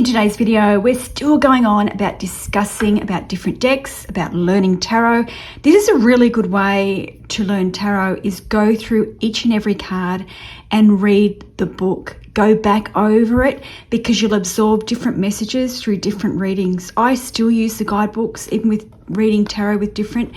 In today's video, we're still going on about discussing about different decks, about learning tarot. This is a really good way to learn tarot, is go through each and every card and read the book. Go back over it because you'll absorb different messages through different readings. I still use the guidebooks, even with reading tarot with different,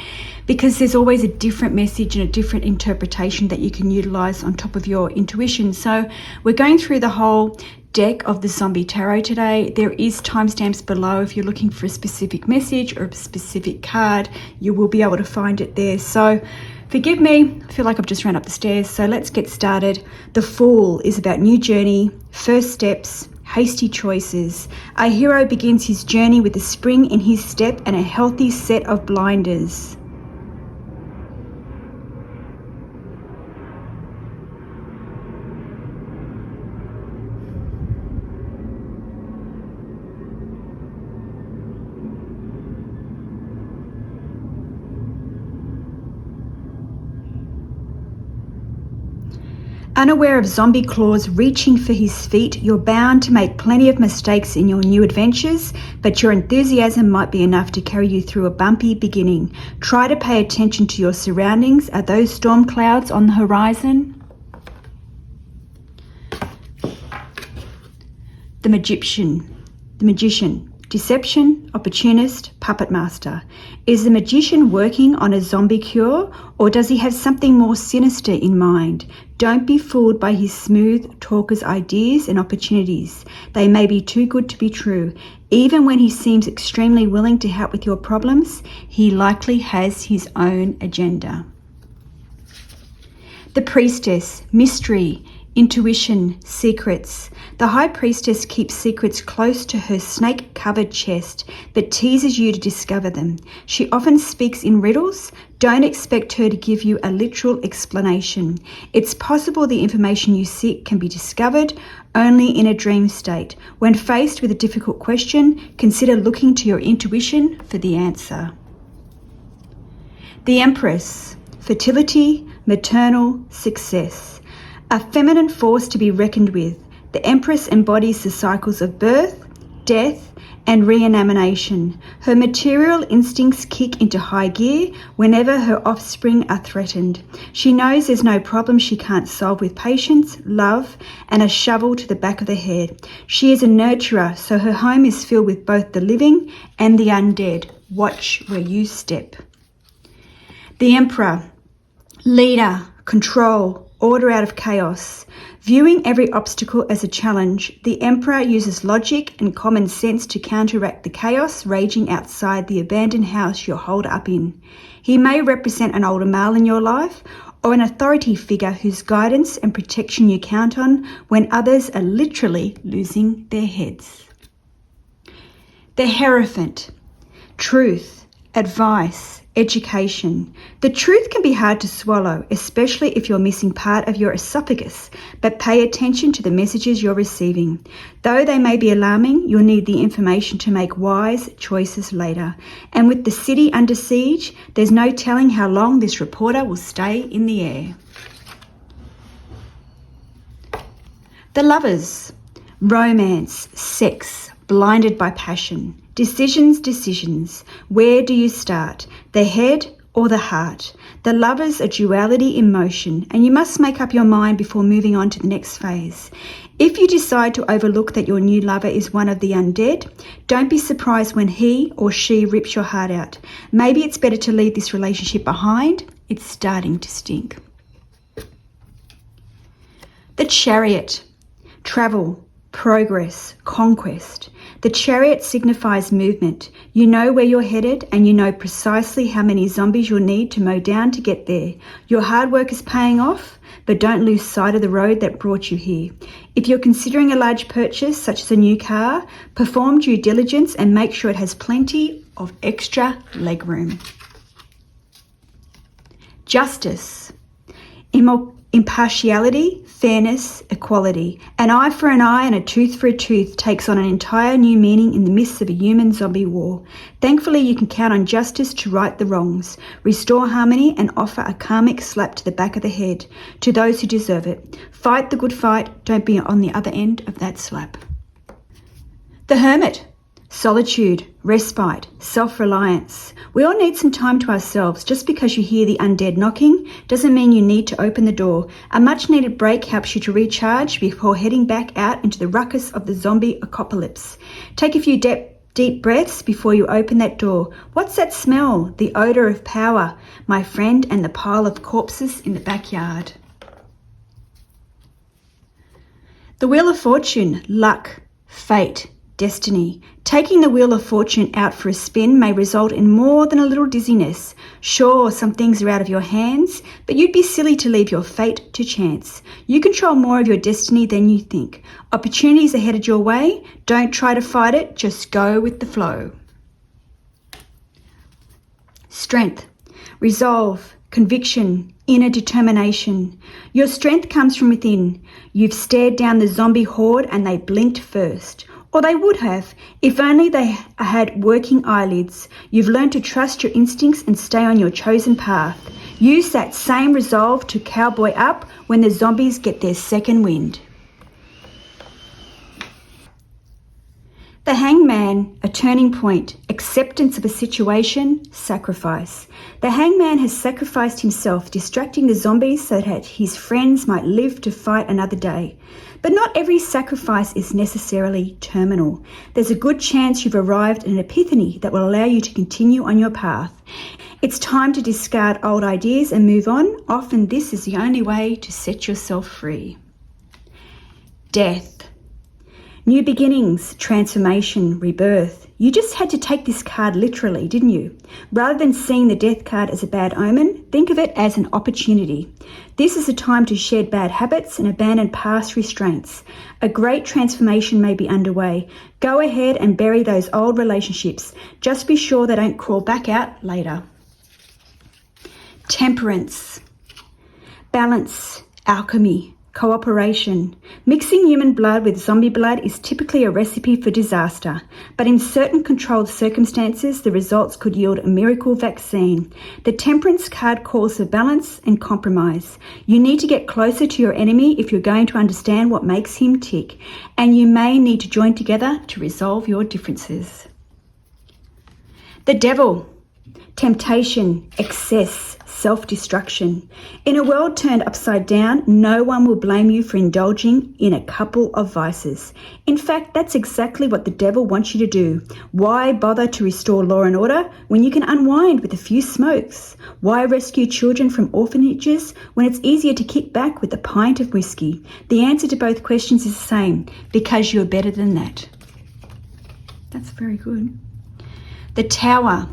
because there's always a different message and a different interpretation that you can utilize on top of your intuition. So we're going through the whole deck of the Zombie Tarot today. There is timestamps below if you're looking for a specific message or a specific card. You will be able to find it there. So forgive me, I feel like I've just ran up the stairs. So let's get started. The Fool is about new journey, first steps, hasty choices. Our hero begins his journey with a spring in his step and a healthy set of blinders. Unaware of zombie claws reaching for his feet, you're bound to make plenty of mistakes in your new adventures, but your enthusiasm might be enough to carry you through a bumpy beginning. Try to pay attention to your surroundings. Are those storm clouds on the horizon? The Magician. Deception, opportunist, puppet master. Is the magician working on a zombie cure, or does he have something more sinister in mind? Don't be fooled by his smooth talker's ideas and opportunities. They may be too good to be true. Even when he seems extremely willing to help with your problems, he likely has his own agenda. The Priestess, mystery, intuition, secrets. The High Priestess keeps secrets close to her snake-covered chest, but teases you to discover them. She often speaks in riddles. Don't expect her to give you a literal explanation. It's possible the information you seek can be discovered only in a dream state. When faced with a difficult question, consider looking to your intuition for the answer. The Empress, fertility, maternal, success. A feminine force to be reckoned with. The Empress embodies the cycles of birth, death, and reanimation. Her material instincts kick into high gear whenever her offspring are threatened. She knows there's no problem she can't solve with patience, love, and a shovel to the back of the head. She is a nurturer, so her home is filled with both the living and the undead. Watch where you step. The Emperor, leader, control, order out of chaos. Viewing every obstacle as a challenge, the Emperor uses logic and common sense to counteract the chaos raging outside the abandoned house you're holed up in. He may represent an older male in your life or an authority figure whose guidance and protection you count on when others are literally losing their heads. The Hierophant, truth, advice, education. The truth can be hard to swallow, especially if you're missing part of your esophagus, but pay attention to the messages you're receiving. Though they may be alarming, you'll need the information to make wise choices later. And with the city under siege, there's no telling how long this reporter will stay in the air. The Lovers, romance, sex, blinded by passion. Decisions. Where do you start? The head or the heart? The Lovers are duality in motion, and you must make up your mind before moving on to the next phase. If you decide to overlook that your new lover is one of the undead, don't be surprised when he or she rips your heart out. Maybe it's better to leave this relationship behind. It's starting to stink. The Chariot, travel, progress, conquest. The Chariot signifies movement. You know where you're headed and you know precisely how many zombies you'll need to mow down to get there. Your hard work is paying off, but don't lose sight of the road that brought you here. If you're considering a large purchase, such as a new car, perform due diligence and make sure it has plenty of extra legroom. Justice, impartiality, fairness, equality. An eye for an eye and a tooth for a tooth takes on an entire new meaning in the midst of a human zombie war. Thankfully, you can count on justice to right the wrongs, restore harmony, and offer a karmic slap to the back of the head to those who deserve it. Fight the good fight. Don't be on the other end of that slap. The Hermit. Solitude, respite, self-reliance. We all need some time to ourselves. Just because you hear the undead knocking doesn't mean you need to open the door. A much-needed break helps you to recharge before heading back out into the ruckus of the zombie apocalypse. Take a few deep breaths before you open that door. What's that smell? The odour of power, my friend, and the pile of corpses in the backyard. The Wheel of Fortune, luck, fate, destiny. Taking the Wheel of Fortune out for a spin may result in more than a little dizziness. Sure, some things are out of your hands, but you'd be silly to leave your fate to chance. You control more of your destiny than you think. Opportunities are headed your way. Don't try to fight it, just go with the flow. Strength, resolve, conviction, inner determination. Your strength comes from within. You've stared down the zombie horde and they blinked first. Or they would have, if only they had working eyelids. You've learned to trust your instincts and stay on your chosen path. Use that same resolve to cowboy up when the zombies get their second wind. The Hangman, a turning point, acceptance of a situation, sacrifice. The Hangman has sacrificed himself, distracting the zombies so that his friends might live to fight another day. But not every sacrifice is necessarily terminal. There's a good chance you've arrived at an epiphany that will allow you to continue on your path. It's time to discard old ideas and move on. Often this is the only way to set yourself free. Death. New beginnings, transformation, rebirth. You just had to take this card literally, didn't you? Rather than seeing the death card as a bad omen, think of it as an opportunity. This is a time to shed bad habits and abandon past restraints. A great transformation may be underway. Go ahead and bury those old relationships. Just be sure they don't crawl back out later. Temperance. Balance, alchemy, cooperation. Mixing human blood with zombie blood is typically a recipe for disaster, but in certain controlled circumstances, the results could yield a miracle vaccine. The Temperance card calls for balance and compromise. You need to get closer to your enemy if you're going to understand what makes him tick, and you may need to join together to resolve your differences. The Devil. Temptation, excess, self-destruction. In a world turned upside down, no one will blame you for indulging in a couple of vices. In fact, that's exactly what the devil wants you to do. Why bother to restore law and order when you can unwind with a few smokes? Why rescue children from orphanages when it's easier to kick back with a pint of whiskey? The answer to both questions is the same: because you're better than that. That's very good. The Tower.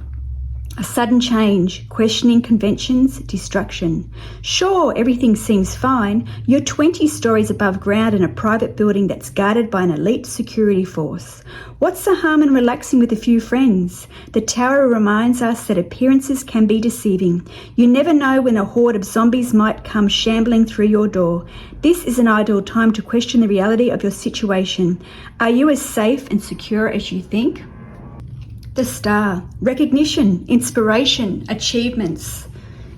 A sudden change, questioning conventions, destruction. Sure, everything seems fine. You're 20 stories above ground in a private building that's guarded by an elite security force. What's the harm in relaxing with a few friends? The Tower reminds us that appearances can be deceiving. You never know when a horde of zombies might come shambling through your door. This is an ideal time to question the reality of your situation. Are you as safe and secure as you think? The Star. Recognition, inspiration, achievements.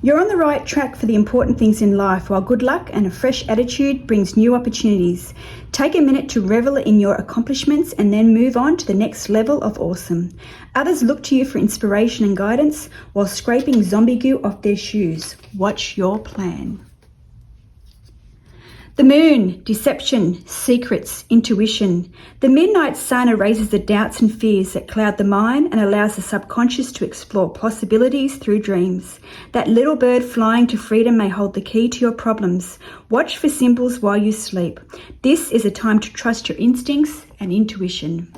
You're on the right track for the important things in life, while good luck and a fresh attitude brings new opportunities. Take a minute to revel in your accomplishments and then move on to the next level of awesome. Others look to you for inspiration and guidance while scraping zombie goo off their shoes. Watch your plan. The Moon, deception, secrets, intuition. The midnight sun erases the doubts and fears that cloud the mind and allows the subconscious to explore possibilities through dreams. That little bird flying to freedom may hold the key to your problems. Watch for symbols while you sleep. This is a time to trust your instincts and intuition.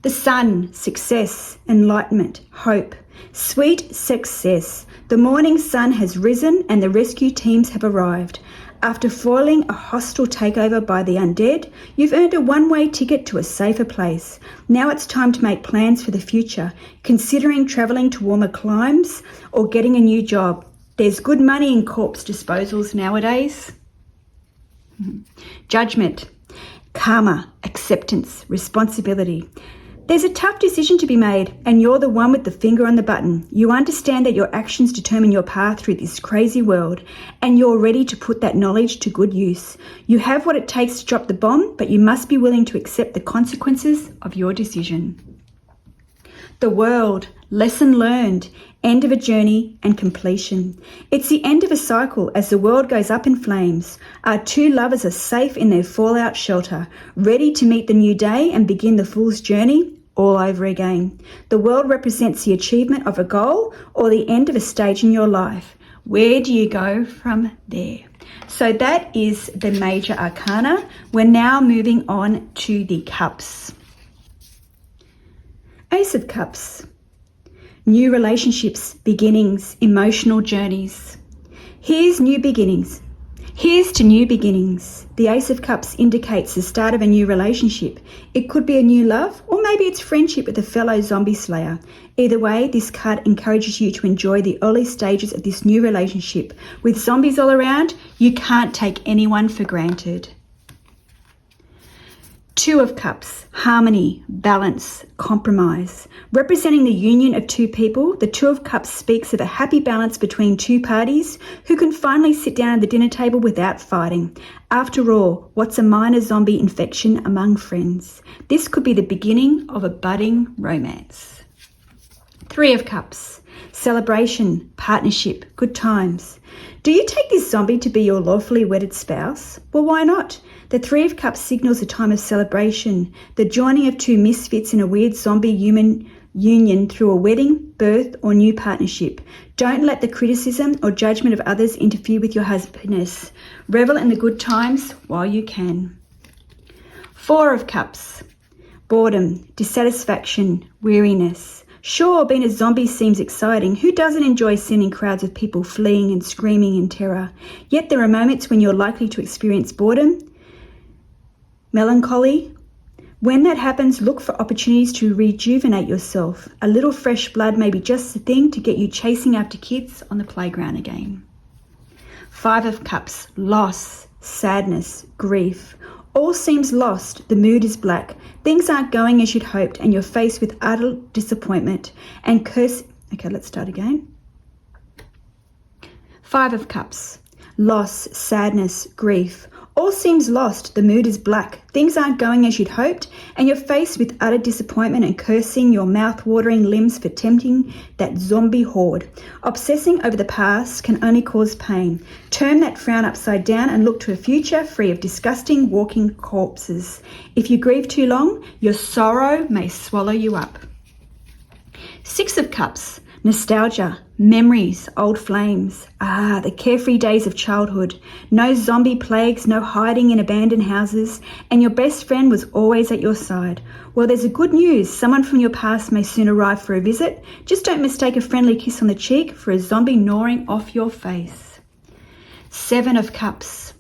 The Sun, success, enlightenment, hope. Sweet success. The morning sun has risen and the rescue teams have arrived. After foiling a hostile takeover by the Undead, you've earned a one-way ticket to a safer place. Now it's time to make plans for the future, considering travelling to warmer climes or getting a new job. There's good money in corpse disposals nowadays. Judgment, karma, acceptance, responsibility. There's a tough decision to be made, and you're the one with the finger on the button. You understand that your actions determine your path through this crazy world, and you're ready to put that knowledge to good use. You have what it takes to drop the bomb, but you must be willing to accept the consequences of your decision. The World, lesson learned, end of a journey and completion. It's the end of a cycle as the world goes up in flames. Our two lovers are safe in their fallout shelter, ready to meet the new day and begin the fool's journey all over again. The world represents the achievement of a goal or the end of a stage in your life. Where do you go from there? So that is the Major Arcana. We're now moving on to the Cups. Ace of Cups. New relationships, beginnings, emotional journeys. Here's new beginnings. Here's to new beginnings. The Ace of Cups indicates the start of a new relationship. It could be a new love, or maybe it's friendship with a fellow zombie slayer. Either way, this card encourages you to enjoy the early stages of this new relationship. With zombies all around, you can't take anyone for granted. Two of Cups, harmony, balance, compromise. Representing the union of two people, the Two of Cups speaks of a happy balance between two parties who can finally sit down at the dinner table without fighting. After all, what's a minor zombie infection among friends? This could be the beginning of a budding romance. Three of Cups, celebration, partnership, good times. Do you take this zombie to be your lawfully wedded spouse? Well, why not? The Three of Cups signals a time of celebration, the joining of two misfits in a weird zombie-human union through a wedding, birth, or new partnership. Don't let the criticism or judgment of others interfere with your happiness. Revel in the good times while you can. Four of Cups, boredom, dissatisfaction, weariness. Sure, being a zombie seems exciting. Who doesn't enjoy seeing crowds of people fleeing and screaming in terror? Yet there are moments when you're likely to experience boredom, melancholy. When that happens, look for opportunities to rejuvenate yourself. A little fresh blood may be just the thing to get you chasing after kids on the playground again. Five of Cups, loss, sadness, grief. All seems lost, the mood is black. Things aren't going as you'd hoped and you're faced with utter disappointment and curse. Okay, let's start again. Five of Cups, loss, sadness, grief. All seems lost, the mood is black, things aren't going as you'd hoped, and you're faced with utter disappointment and cursing your mouth-watering limbs for tempting that zombie horde. Obsessing over the past can only cause pain. Turn that frown upside down and look to a future free of disgusting walking corpses. If you grieve too long, your sorrow may swallow you up. Six of Cups, nostalgia, memories, old flames. Ah, the carefree days of childhood. No zombie plagues, no hiding in abandoned houses, and your best friend was always at your side. Well, there's a good news. Someone from your past may soon arrive for a visit. Just don't mistake a friendly kiss on the cheek for a zombie gnawing off your face. Seven of Cups.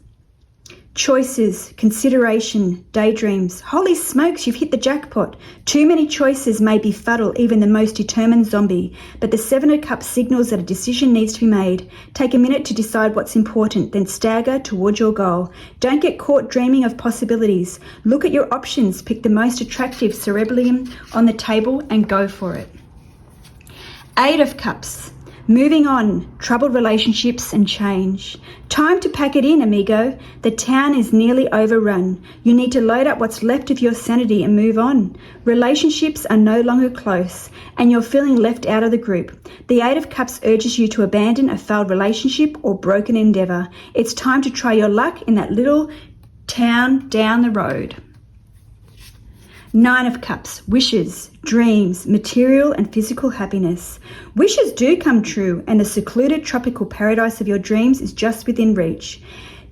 Choices, consideration, daydreams. Holy smokes, you've hit the jackpot. Too many choices may befuddle even the most determined zombie, but the Seven of Cups signals that a decision needs to be made. Take a minute to decide what's important, then stagger towards your goal. Don't get caught dreaming of possibilities. Look at your options, pick the most attractive cerebellum on the table and go for it. Eight of Cups. Moving on, troubled relationships and change. Time to pack it in, amigo. The town is nearly overrun. You need to load up what's left of your sanity and move on. Relationships are no longer close, and you're feeling left out of the group. The Eight of Cups urges you to abandon a failed relationship or broken endeavour. It's time to try your luck in that little town down the road. Nine of Cups, wishes, dreams, material and physical happiness. Wishes do come true, and the secluded tropical paradise of your dreams is just within reach.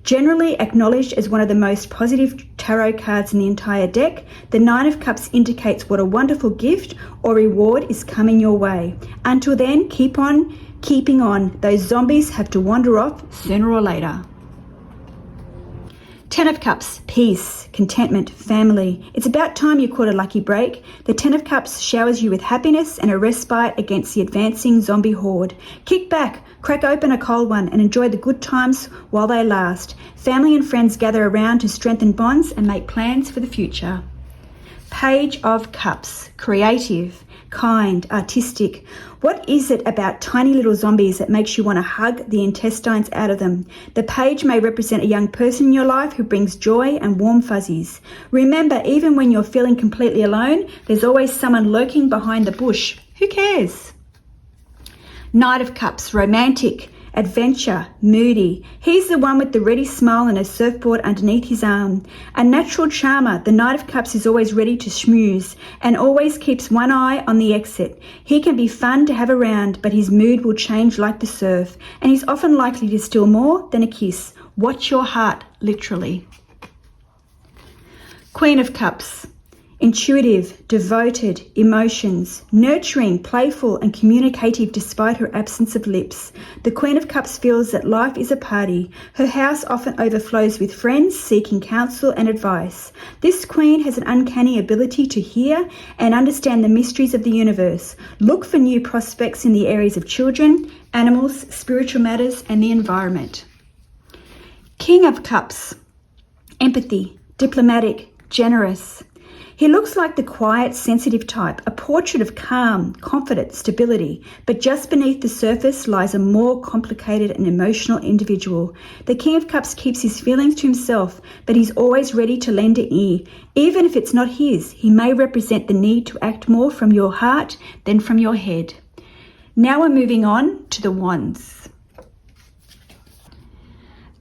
Generally acknowledged as one of the most positive tarot cards in the entire deck, the Nine of Cups indicates what a wonderful gift or reward is coming your way. Until then, keep on keeping on. Those zombies have to wander off sooner or later. Ten of Cups, peace, contentment, family. It's about time you caught a lucky break. The Ten of Cups showers you with happiness and a respite against the advancing zombie horde. Kick back, crack open a cold one and enjoy the good times while they last. Family and friends gather around to strengthen bonds and make plans for the future. Page of Cups, creative, kind, artistic. What is it about tiny little zombies that makes you want to hug the intestines out of them? The page may represent a young person in your life who brings joy and warm fuzzies. Remember, even when you're feeling completely alone, there's always someone lurking behind the bush. Who cares? Knight of Cups, romantic, adventure, moody. He's the one with the ready smile and a surfboard underneath his arm. A natural charmer, the Knight of Cups is always ready to schmooze and always keeps one eye on the exit. He can be fun to have around, but his mood will change like the surf, and he's often likely to steal more than a kiss. Watch your heart, literally. Queen of Cups. Intuitive, devoted, emotions, nurturing, playful and communicative despite her absence of lips. The Queen of Cups feels that life is a party. Her house often overflows with friends seeking counsel and advice. This Queen has an uncanny ability to hear and understand the mysteries of the universe. Look for new prospects in the areas of children, animals, spiritual matters and the environment. King of Cups. Empathy, diplomatic, generous. He looks like the quiet, sensitive type, a portrait of calm, confident stability, but just beneath the surface lies a more complicated and emotional individual. The King of Cups keeps his feelings to himself, but he's always ready to lend an ear. Even if it's not his, he may represent the need to act more from your heart than from your head. Now we're moving on to the Wands.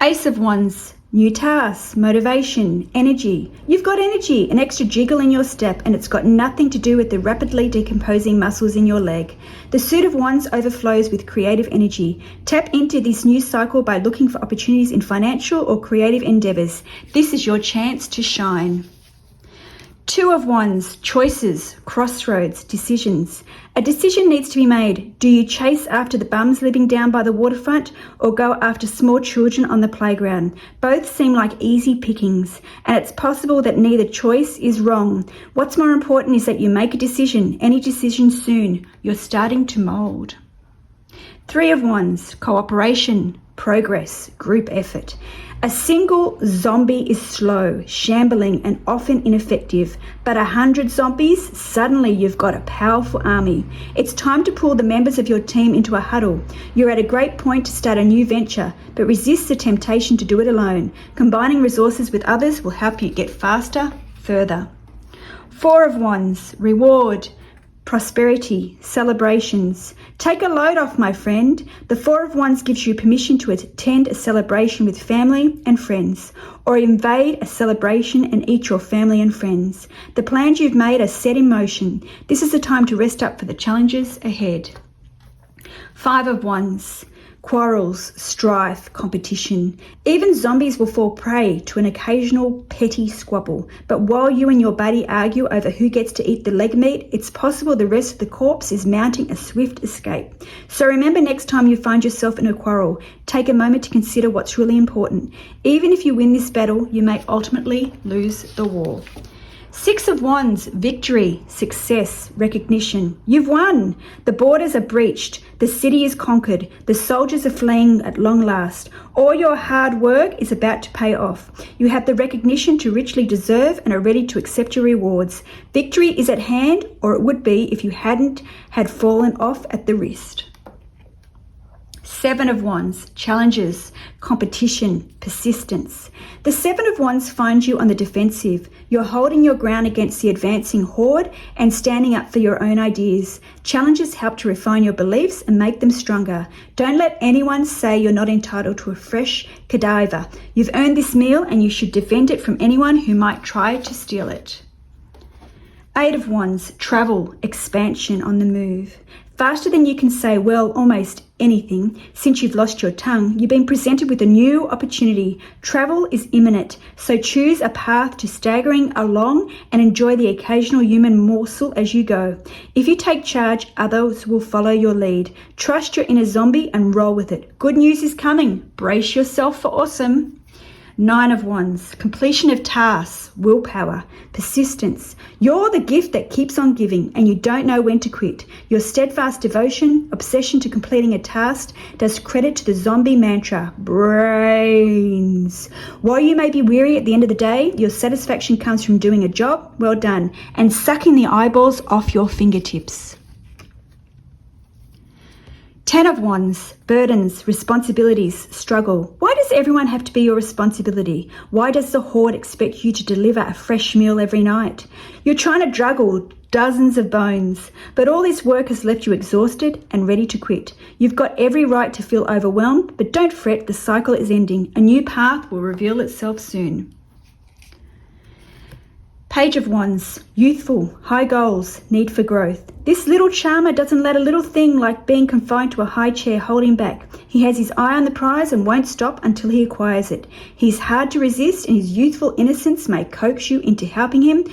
Ace of Wands. New tasks, motivation, energy. You've got energy, an extra jiggle in your step, and it's got nothing to do with the rapidly decomposing muscles in your leg. The suit of Wands overflows with creative energy. Tap into this new cycle by looking for opportunities in financial or creative endeavors. This is your chance to shine. Two of Wands, choices, crossroads, decisions. A decision needs to be made. Do you chase after the bums living down by the waterfront or go after small children on the playground? Both seem like easy pickings, and it's possible that neither choice is wrong. What's more important is that you make a decision, any decision soon. You're starting to mold. Three of Wands, cooperation, progress, group effort. A single zombie is slow, shambling and often ineffective, but 100 zombies, suddenly you've got a powerful army. It's time to pull the members of your team into a huddle. You're at a great point to start a new venture, but resist the temptation to do it alone. Combining resources with others will help you get faster, further. Four of Wands, reward, prosperity, celebrations. Take a load off, my friend. The Four of Wands gives you permission to attend a celebration with family and friends, or invade a celebration and eat your family and friends. The plans you've made are set in motion. This is the time to rest up for the challenges ahead. Five of Wands. Quarrels, strife, competition. Even zombies will fall prey to an occasional petty squabble. But while you and your buddy argue over who gets to eat the leg meat, it's possible the rest of the corpse is mounting a swift escape. So remember, next time you find yourself in a quarrel, take a moment to consider what's really important. Even if you win this battle, you may ultimately lose the war. Six of Wands, victory, success, recognition. You've won. The borders are breached. The city is conquered. The soldiers are fleeing at long last. All your hard work is about to pay off. You have the recognition to richly deserve and are ready to accept your rewards. Victory is at hand, or it would be if you hadn't had fallen off at the wrist. Seven of Wands, challenges, competition, persistence. The Seven of Wands finds you on the defensive. You're holding your ground against the advancing horde and standing up for your own ideas. Challenges help to refine your beliefs and make them stronger. Don't let anyone say you're not entitled to a fresh cadaver. You've earned this meal and you should defend it from anyone who might try to steal it. Eight of Wands, travel, expansion, on the move. Faster than you can say, well, almost anything, since you've lost your tongue, you've been presented with a new opportunity. Travel is imminent, so choose a path to staggering along and enjoy the occasional human morsel as you go. If you take charge, others will follow your lead. Trust your inner zombie and roll with it. Good news is coming. Brace yourself for awesome. Nine of Wands, completion of tasks, willpower, persistence. You're the gift that keeps on giving and you don't know when to quit. Your steadfast devotion, obsession to completing a task does credit to the zombie mantra, brains. While you may be weary at the end of the day, your satisfaction comes from doing a job well done and sucking the eyeballs off your fingertips. Ten of Wands, burdens, responsibilities, struggle. Why does everyone have to be your responsibility? Why does the horde expect you to deliver a fresh meal every night? You're trying to juggle dozens of bones, but all this work has left you exhausted and ready to quit. You've got every right to feel overwhelmed, but don't fret, the cycle is ending. A new path will reveal itself soon. Page of Wands, youthful, high goals, need for growth. This little charmer doesn't let a little thing like being confined to a high chair hold him back. He has his eye on the prize and won't stop until he acquires it. He's hard to resist and his youthful innocence may coax you into helping him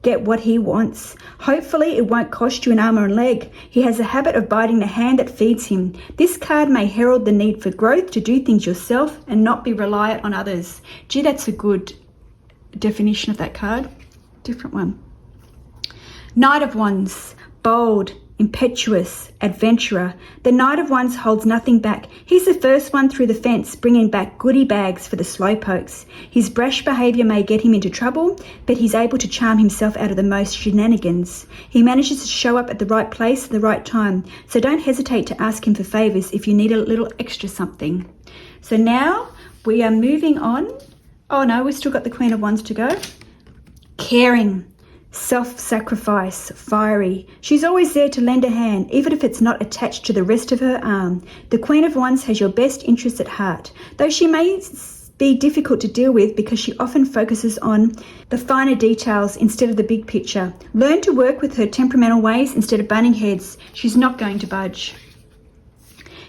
get what he wants. Hopefully it won't cost you an arm or a leg. He has a habit of biting the hand that feeds him. This card may herald the need for growth to do things yourself and not be reliant on others. Gee, that's a good definition of that card. Different one. Knight of Wands, bold, impetuous, adventurer. The Knight of Wands holds nothing back. He's the first one through the fence, bringing back goodie bags for the slowpokes. His brash behaviour may get him into trouble, but he's able to charm himself out of the most shenanigans. He manages to show up at the right place at the right time, so don't hesitate to ask him for favours if you need a little extra something. So now we are moving on. Oh no, we've still got the Queen of Wands to go. Caring, self-sacrifice, fiery. She's always there to lend a hand, even if it's not attached to the rest of her arm. The Queen of Wands has your best interests at heart, though she may be difficult to deal with because she often focuses on the finer details instead of the big picture. Learn to work with her temperamental ways instead of butting heads. She's not going to budge.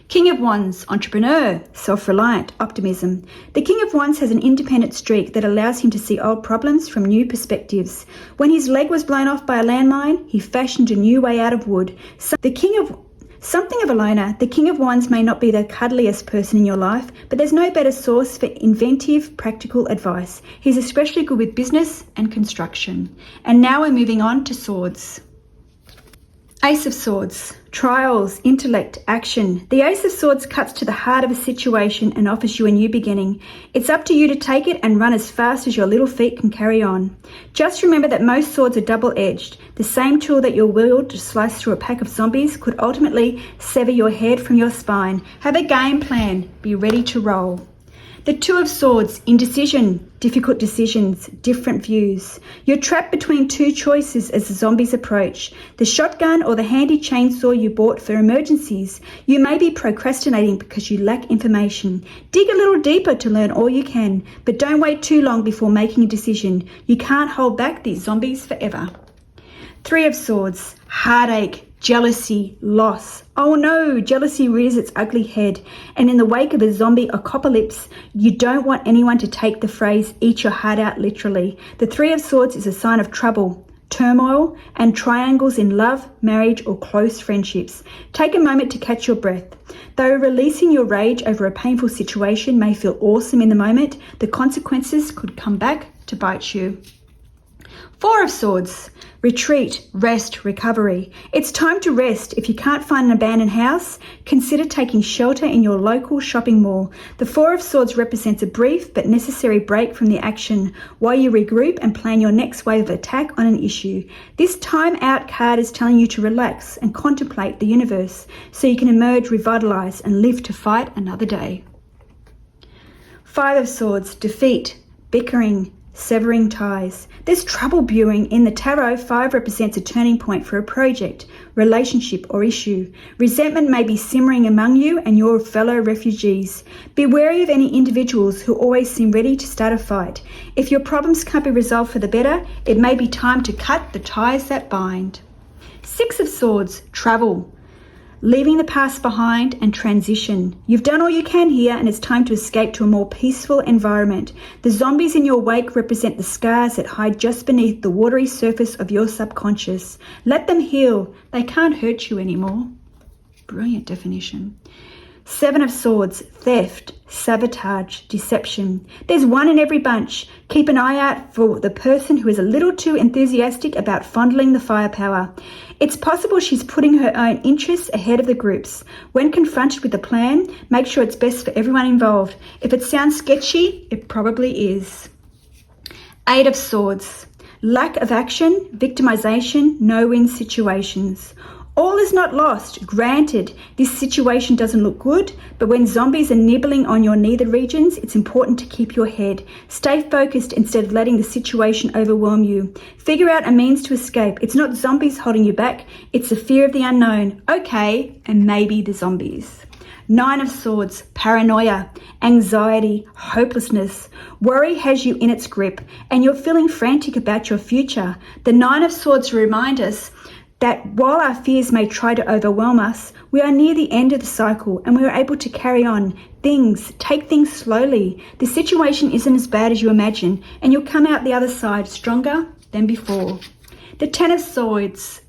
King of Wands, entrepreneur, self-reliant, optimism. The King of Wands has an independent streak that allows him to see old problems from new perspectives. When his leg was blown off by a landmine, he fashioned a new way out of wood. Something of a loner, the King of Wands may not be the cuddliest person in your life, but there's no better source for inventive, practical advice. He's especially good with business and construction. And now we're moving on to swords. Ace of Swords, trials, intellect, action. The Ace of Swords cuts to the heart of a situation and offers you a new beginning. It's up to you to take it and run as fast as your little feet can carry on. Just remember that most swords are double-edged. The same tool that you'll wield to slice through a pack of zombies could ultimately sever your head from your spine. Have a game plan. Be ready to roll. The Two of Swords, indecision, difficult decisions, different views. You're trapped between two choices as the zombies approach. The shotgun or the handy chainsaw you bought for emergencies. You may be procrastinating because you lack information. Dig a little deeper to learn all you can, but don't wait too long before making a decision. You can't hold back these zombies forever. Three of Swords, heartache, jealousy, loss. Oh no, jealousy rears its ugly head. And in the wake of a zombie apocalypse, you don't want anyone to take the phrase, eat your heart out literally. The Three of Swords is a sign of trouble, turmoil, and triangles in love, marriage, or close friendships. Take a moment to catch your breath. Though releasing your rage over a painful situation may feel awesome in the moment, the consequences could come back to bite you. Four of Swords, retreat, rest, recovery. It's time to rest. If you can't find an abandoned house, consider taking shelter in your local shopping mall. The Four of Swords represents a brief but necessary break from the action while you regroup and plan your next wave of attack on an issue. This time out card is telling you to relax and contemplate the universe so you can emerge revitalized and live to fight another day. Five of Swords, defeat, bickering, severing ties. There's trouble brewing in the tarot. Five represents a turning point for a project, relationship, or issue. Resentment may be simmering among you and your fellow refugees. Be wary of any individuals who always seem ready to start a fight. If your problems can't be resolved for the better, it may be time to cut the ties that bind. Six of Swords, travel. Leaving the past behind and transition. You've done all you can here and it's time to escape to a more peaceful environment. The zombies in your wake represent the scars that hide just beneath the watery surface of your subconscious. Let them heal. They can't hurt you anymore. Brilliant definition. Seven of Swords, theft, sabotage, deception. There's one in every bunch. Keep an eye out for the person who is a little too enthusiastic about fondling the firepower. It's possible she's putting her own interests ahead of the group's. When confronted with a plan, make sure it's best for everyone involved. If it sounds sketchy, it probably is. Eight of Swords, lack of action, victimization, no-win situations. All is not lost. Granted, this situation doesn't look good, but when zombies are nibbling on your nether regions, it's important to keep your head. Stay focused instead of letting the situation overwhelm you. Figure out a means to escape. It's not zombies holding you back, it's the fear of the unknown. Okay, and maybe the zombies. Nine of Swords, paranoia, anxiety, hopelessness. Worry has you in its grip, and you're feeling frantic about your future. The Nine of Swords remind us that while our fears may try to overwhelm us, we are near the end of the cycle and we are able to carry on. Take things slowly. The situation isn't as bad as you imagine, and you'll come out the other side stronger than before. The Ten of Swords,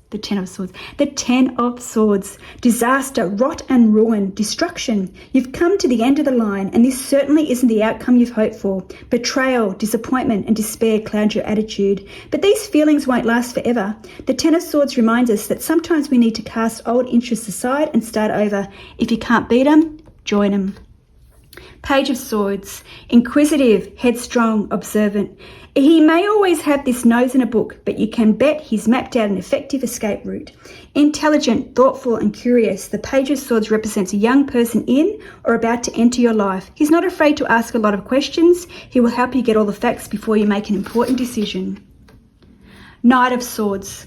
disaster, rot and ruin, destruction. You've come to the end of the line, and this certainly isn't the outcome you've hoped for. Betrayal, disappointment and despair cloud your attitude. But these feelings won't last forever. The Ten of Swords reminds us that sometimes we need to cast old interests aside and start over. If you can't beat them, join them. Page of Swords, inquisitive, headstrong, observant. He may always have this nose in a book, but you can bet he's mapped out an effective escape route. Intelligent, thoughtful and curious, the Page of Swords represents a young person in or about to enter your life. He's not afraid to ask a lot of questions. He will help you get all the facts before you make an important decision. Knight of Swords,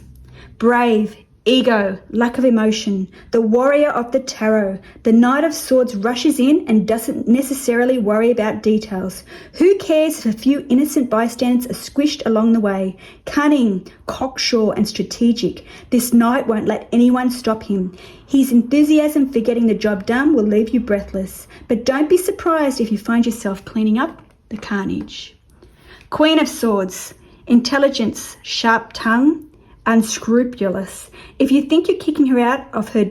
brave, ego, lack of emotion, the warrior of the tarot. The Knight of Swords rushes in and doesn't necessarily worry about details. Who cares if a few innocent bystanders are squished along the way? Cunning, cocksure and strategic. This knight won't let anyone stop him. His enthusiasm for getting the job done will leave you breathless. But don't be surprised if you find yourself cleaning up the carnage. Queen of Swords, intelligence, sharp tongue, unscrupulous. If you think you're kicking her out of her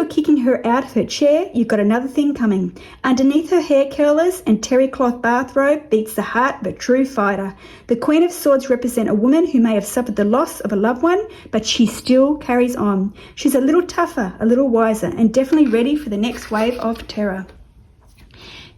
kicking her out of her chair, you've got another thing coming. Underneath her hair curlers and terry cloth bathrobe beats the heart of a true fighter. The Queen of Swords represent a woman who may have suffered the loss of a loved one, but she still carries on. She's a little tougher, a little wiser, and definitely ready for the next wave of terror.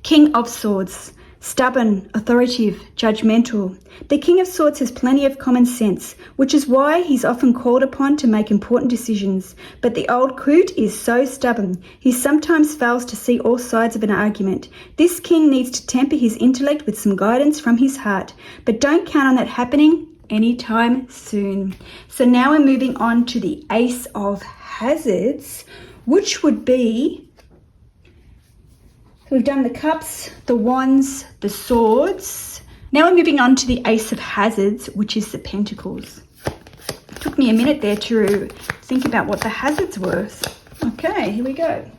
King of Swords, stubborn, authoritative, judgmental. The King of Swords has plenty of common sense, which is why he's often called upon to make important decisions. But the old coot is so stubborn, he sometimes fails to see all sides of an argument. This king needs to temper his intellect with some guidance from his heart, but don't count on that happening anytime soon. So now we're moving on to the Ace of Hazards, which would be... So we've done the cups, the wands, the swords. Now we're moving on to the Ace of Hazards, which is the pentacles. It took me a minute there to think about what the hazards were. Okay, here we go.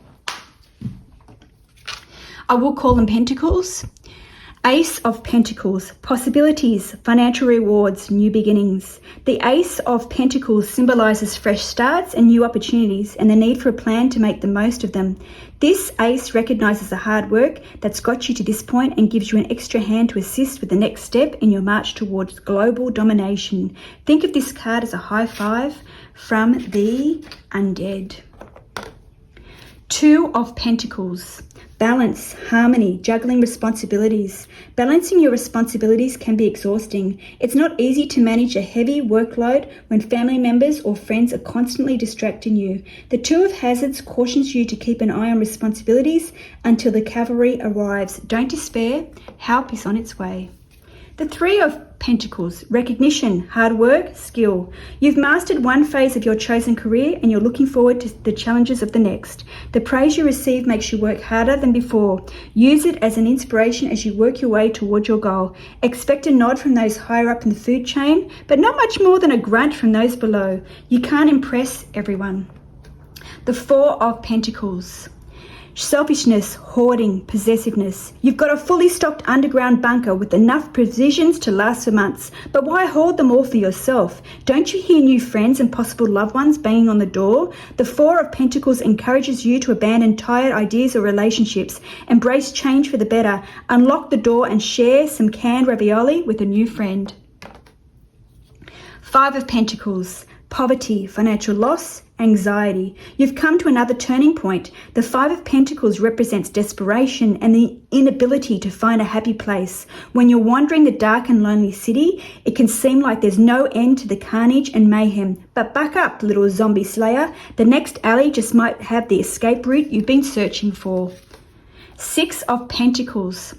I will call them pentacles. Ace of Pentacles, possibilities, financial rewards, new beginnings. The Ace of Pentacles symbolises fresh starts and new opportunities and the need for a plan to make the most of them. This Ace recognises the hard work that's got you to this point and gives you an extra hand to assist with the next step in your march towards global domination. Think of this card as a high five from the Undead. Two of Pentacles. Balance, harmony, juggling responsibilities. Balancing your responsibilities can be exhausting. It's not easy to manage a heavy workload when family members or friends are constantly distracting you. The Two of Hazards cautions you to keep an eye on responsibilities until the cavalry arrives. Don't despair, help is on its way. The Three of Pentacles, recognition, hard work, skill. You've mastered one phase of your chosen career and you're looking forward to the challenges of the next. The praise you receive makes you work harder than before. Use it as an inspiration as you work your way toward your goal. Expect a nod from those higher up in the food chain, but not much more than a grunt from those below. You can't impress everyone. The Four of Pentacles. selfishness, hoarding, possessiveness. You've got a fully stocked underground bunker with enough provisions to last for months, but why hoard them all for yourself? Don't you hear new friends and possible loved ones banging on the door? The Four of Pentacles encourages you to abandon tired ideas or relationships, embrace change for the better, unlock the door and share some canned ravioli with a new friend. Five of Pentacles, poverty, financial loss, anxiety. You've come to another turning point. The Five of Pentacles represents desperation and the inability to find a happy place. When you're wandering the dark and lonely city, it can seem like there's no end to the carnage and mayhem. But back up, little zombie slayer. The next alley just might have the escape route you've been searching for. Six of Pentacles.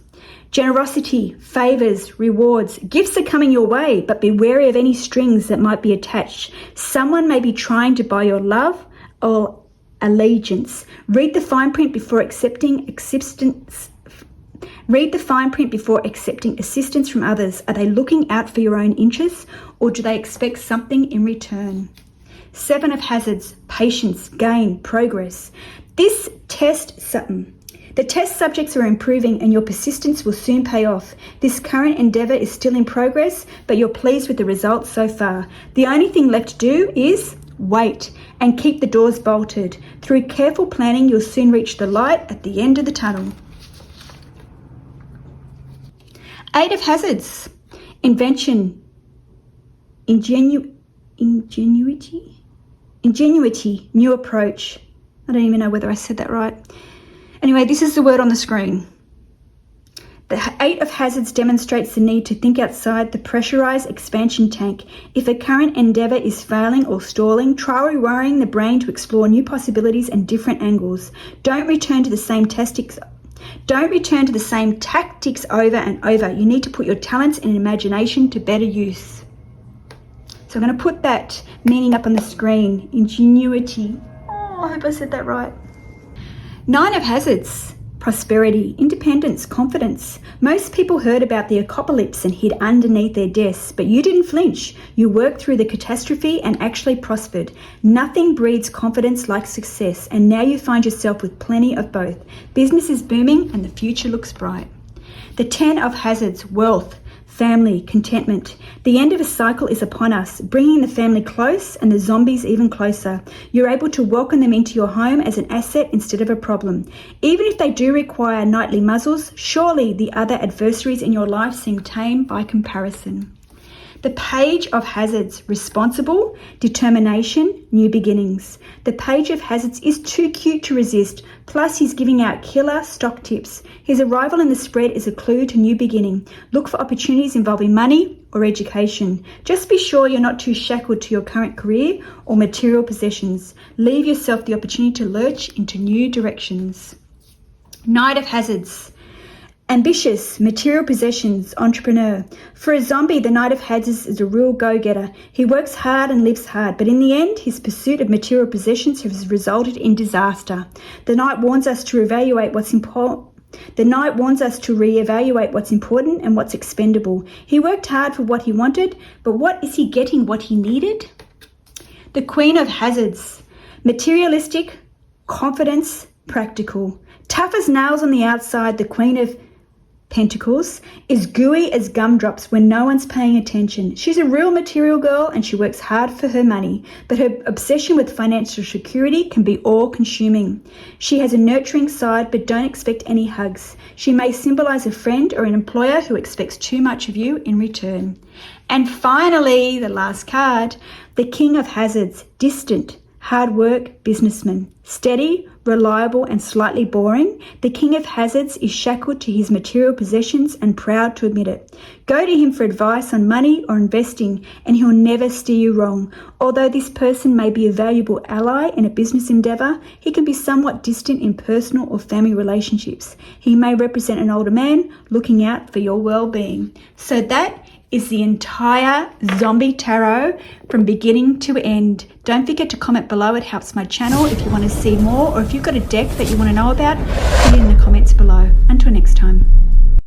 Generosity, favours, rewards, gifts are coming your way, but be wary of any strings that might be attached. Someone may be trying to buy your love or allegiance. Read the fine print before accepting assistance. Read the fine print before accepting assistance from others. Are they looking out for your own interests, or do they expect something in return? Seven of Hazards, patience, gain, progress. This test something. The test subjects are improving and your persistence will soon pay off. This current endeavour is still in progress, but you're pleased with the results so far. The only thing left to do is wait and keep the doors bolted. Through careful planning, you'll soon reach the light at the end of the tunnel. Eight of Hazards, invention, ingenuity, new approach. I don't even know whether I said that right. Anyway, this is the word on the screen. The Eight of Hazards demonstrates the need to think outside the pressurized expansion tank. If a current endeavour is failing or stalling, try rewiring the brain to explore new possibilities and different angles. Don't return to the same tactics over and over. You need to put your talents and imagination to better use. So I'm going to put that meaning up on the screen. Ingenuity. Oh, I hope I said that right. Nine of Hazards, prosperity, independence, confidence. Most people heard about the apocalypse and hid underneath their desks, but you didn't flinch. You worked through the catastrophe and actually prospered. Nothing breeds confidence like success, and now you find yourself with plenty of both. Business is booming and the future looks bright. The Ten of Hazards, wealth, family, contentment. The end of a cycle is upon us, bringing the family close and the zombies even closer. You're able to welcome them into your home as an asset instead of a problem. Even if they do require nightly muzzles, surely the other adversaries in your life seem tame by comparison. The Page of Hazards, responsible, determination, new beginnings. The Page of Hazards is too cute to resist, plus he's giving out killer stock tips. His arrival in the spread is a clue to new beginning. Look for opportunities involving money or education. Just be sure you're not too shackled to your current career or material possessions. Leave yourself the opportunity to lurch into new directions. Knight of Hazards. Ambitious, material possessions, entrepreneur. For a zombie, the Knight of Hazards is a real go-getter. He works hard and lives hard, but in the end, his pursuit of material possessions has resulted in disaster. The Knight warns us to reevaluate what's important and what's expendable. He worked hard for what he wanted, but what is he getting what he needed? The Queen of Hazards. Materialistic, confidence, practical. Tough as nails on the outside, the Queen of Pentacles is gooey as gumdrops when no one's paying attention. She's a real material girl and she works hard for her money, but her obsession with financial security can be all-consuming. She has a nurturing side, but don't expect any hugs. She may symbolize a friend or an employer who expects too much of you in return. And finally, the last card, the King of Hazards, distant, hard work, businessman, steady, reliable and slightly boring. The King of Hazards is shackled to his material possessions and proud to admit it. Go to him for advice on money or investing and he'll never steer you wrong. Although this person may be a valuable ally in a business endeavour, he can be somewhat distant in personal or family relationships. He may represent an older man looking out for your well-being. So that is the entire Zombie Tarot from beginning to end. Don't forget to comment below. It helps my channel. If you want to see more or if you've got a deck that you want to know about, put it in the comments below. Until next time.